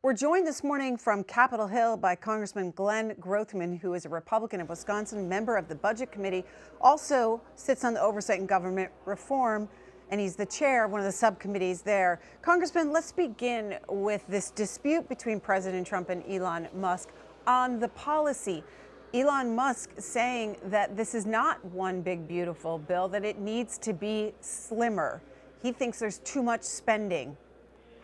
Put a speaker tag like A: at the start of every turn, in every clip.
A: We're joined this morning from Capitol Hill by Congressman Glenn Grothman, who is a Republican of Wisconsin, member of the Budget Committee, also sits on the Oversight and Government Reform, and he's the chair of one of the subcommittees there. Congressman, let's begin with this dispute between President Trump and Elon Musk on the policy. Elon Musk saying that this is not one big, beautiful bill, that it needs to be slimmer. He thinks there's too much spending.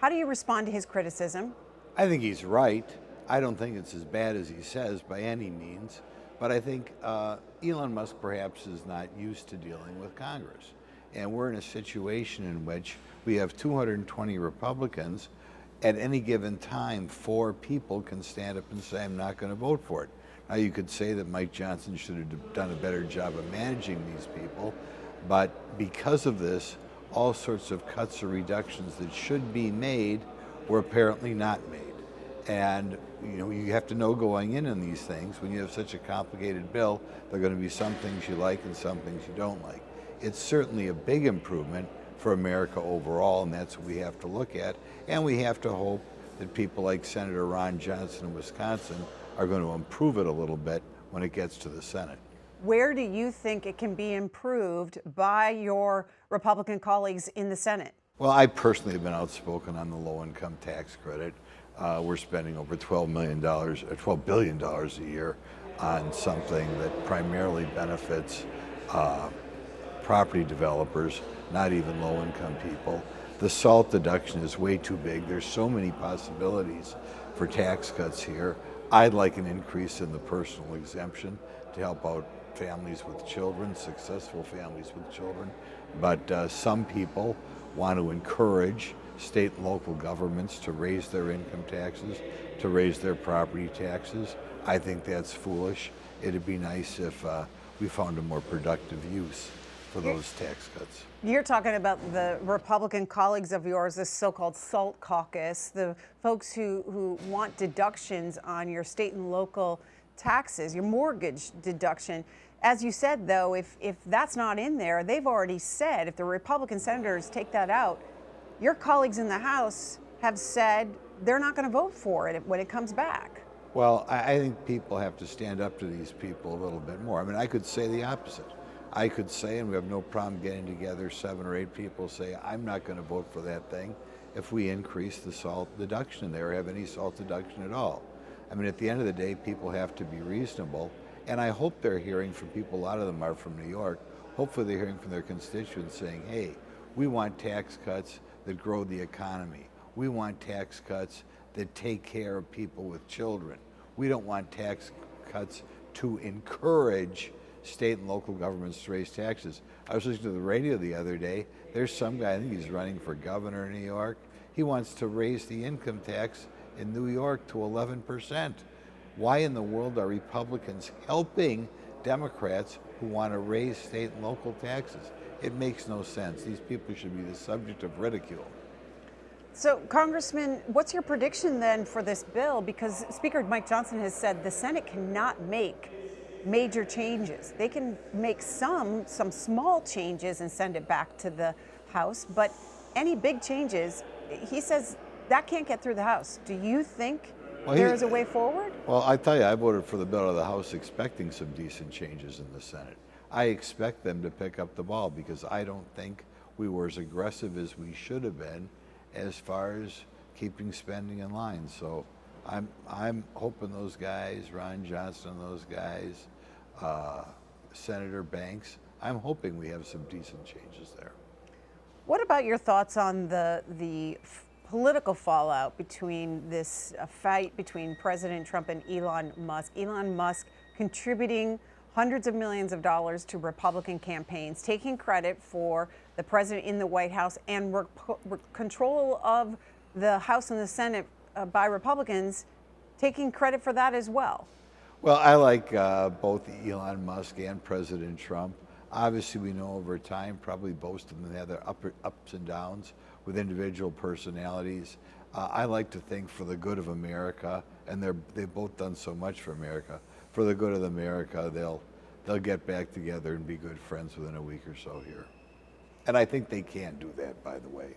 A: How do you respond to his criticism?
B: I think he's right. I don't think it's as bad as he says by any means, but I think Elon Musk perhaps is not used to dealing with Congress. And we're in a situation in which we have 220 Republicans. At any given time, 4 people can stand up and say, I'm not going to vote for it. Now, you could say that Mike Johnson should have done a better job of managing these people, but because of this, all sorts of cuts or reductions that should be made were apparently not made. And you have to know going in on these things, when you have such a complicated bill, there are going to be some things you like and some things you don't like. It's certainly a big improvement for America overall, and that's what we have to look at. And we have to hope that people like Senator Ron Johnson in Wisconsin are going to improve it a little bit when it gets to the Senate.
A: Where do you think it can be improved by your Republican colleagues in the Senate?
B: Well, I personally have been outspoken on the low-income tax credit. We're spending over $12 billion a year on something that primarily benefits property developers, not even low-income people. The SALT deduction is way too big. There's so many possibilities for tax cuts here. I'd like an increase in the personal exemption to help out families with children, successful families with children. But some people want to encourage state and local governments to raise their income taxes, to raise their property taxes. I think that's foolish. It'd be nice if we found a more productive use for those tax cuts.
A: You're talking about the Republican colleagues of yours, this so-called SALT caucus, the folks who want deductions on your state and local taxes, your mortgage deduction. As you said, though, if that's not in there, they've already said, if the Republican senators take that out, your colleagues in the House have said they're not going to vote for it when it comes back.
B: Well, I think people have to stand up to these people a little bit more. I mean, I could say the opposite. I could say, and we have no problem getting together, 7 or 8 people say, I'm not going to vote for that thing if we increase the SALT deduction there, or have any SALT deduction at all. I mean, at the end of the day, people have to be reasonable. And I hope they're hearing from people, a lot of them are from New York, hopefully they're hearing from their constituents saying, hey, we want tax cuts that grow the economy. We want tax cuts that take care of people with children. We don't want tax cuts to encourage state and local governments to raise taxes. I was listening to the radio the other day. There's some guy, I think he's running for governor in New York. He wants to raise the income tax in New York to 11%. Why in the world are Republicans helping Democrats who want to raise state and local taxes? It makes no sense. These people should be the subject of ridicule.
A: So, Congressman, what's your prediction then for this bill? Because Speaker Mike Johnson has said the Senate cannot make major changes. They can make some small changes and send it back to the House, but any big changes, he says that can't get through the House. Do you think there is a way forward?
B: Well, I tell you, I voted for the bill of the House expecting some decent changes in the Senate. I expect them to pick up the ball because I don't think we were as aggressive as we should have been as far as keeping spending in line. So I'm hoping those guys, Ron Johnson, those guys, Senator Banks, I'm hoping we have some decent changes there.
A: What about your thoughts on the political fallout between this fight between President Trump and Elon Musk? Elon Musk contributing hundreds of millions of dollars to Republican campaigns, taking credit for the president in the White House, and control of the House and the Senate by Republicans, taking credit for that as well.
B: Well, I like both Elon Musk and President Trump. Obviously, we know over time, probably both of them have their ups and downs with individual personalities. I like to think for the good of America, and they've both done so much for America. For the good of America, they'll get back together and be good friends within a week or so here. And I think they can do that, by the way.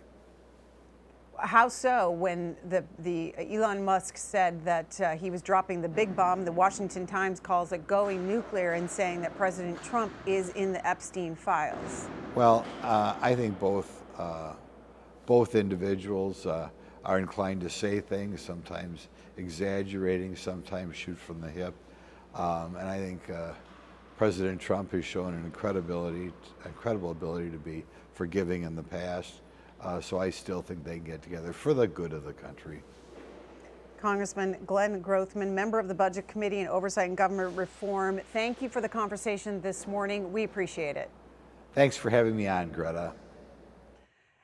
A: How so? When the Elon Musk said that he was dropping the big bomb, the Washington Times calls it going nuclear and saying that President Trump is in the Epstein files.
B: Well, I think both individuals are inclined to say things, sometimes exaggerating, sometimes shoot from the hip. And I think President Trump has shown an incredible ability to be forgiving in the past. So I still think they can get together for the good of the country.
A: Congressman Glenn Grothman, member of the Budget Committee and Oversight and Government Reform, thank you for the conversation this morning. We appreciate it.
B: Thanks for having me on, Greta.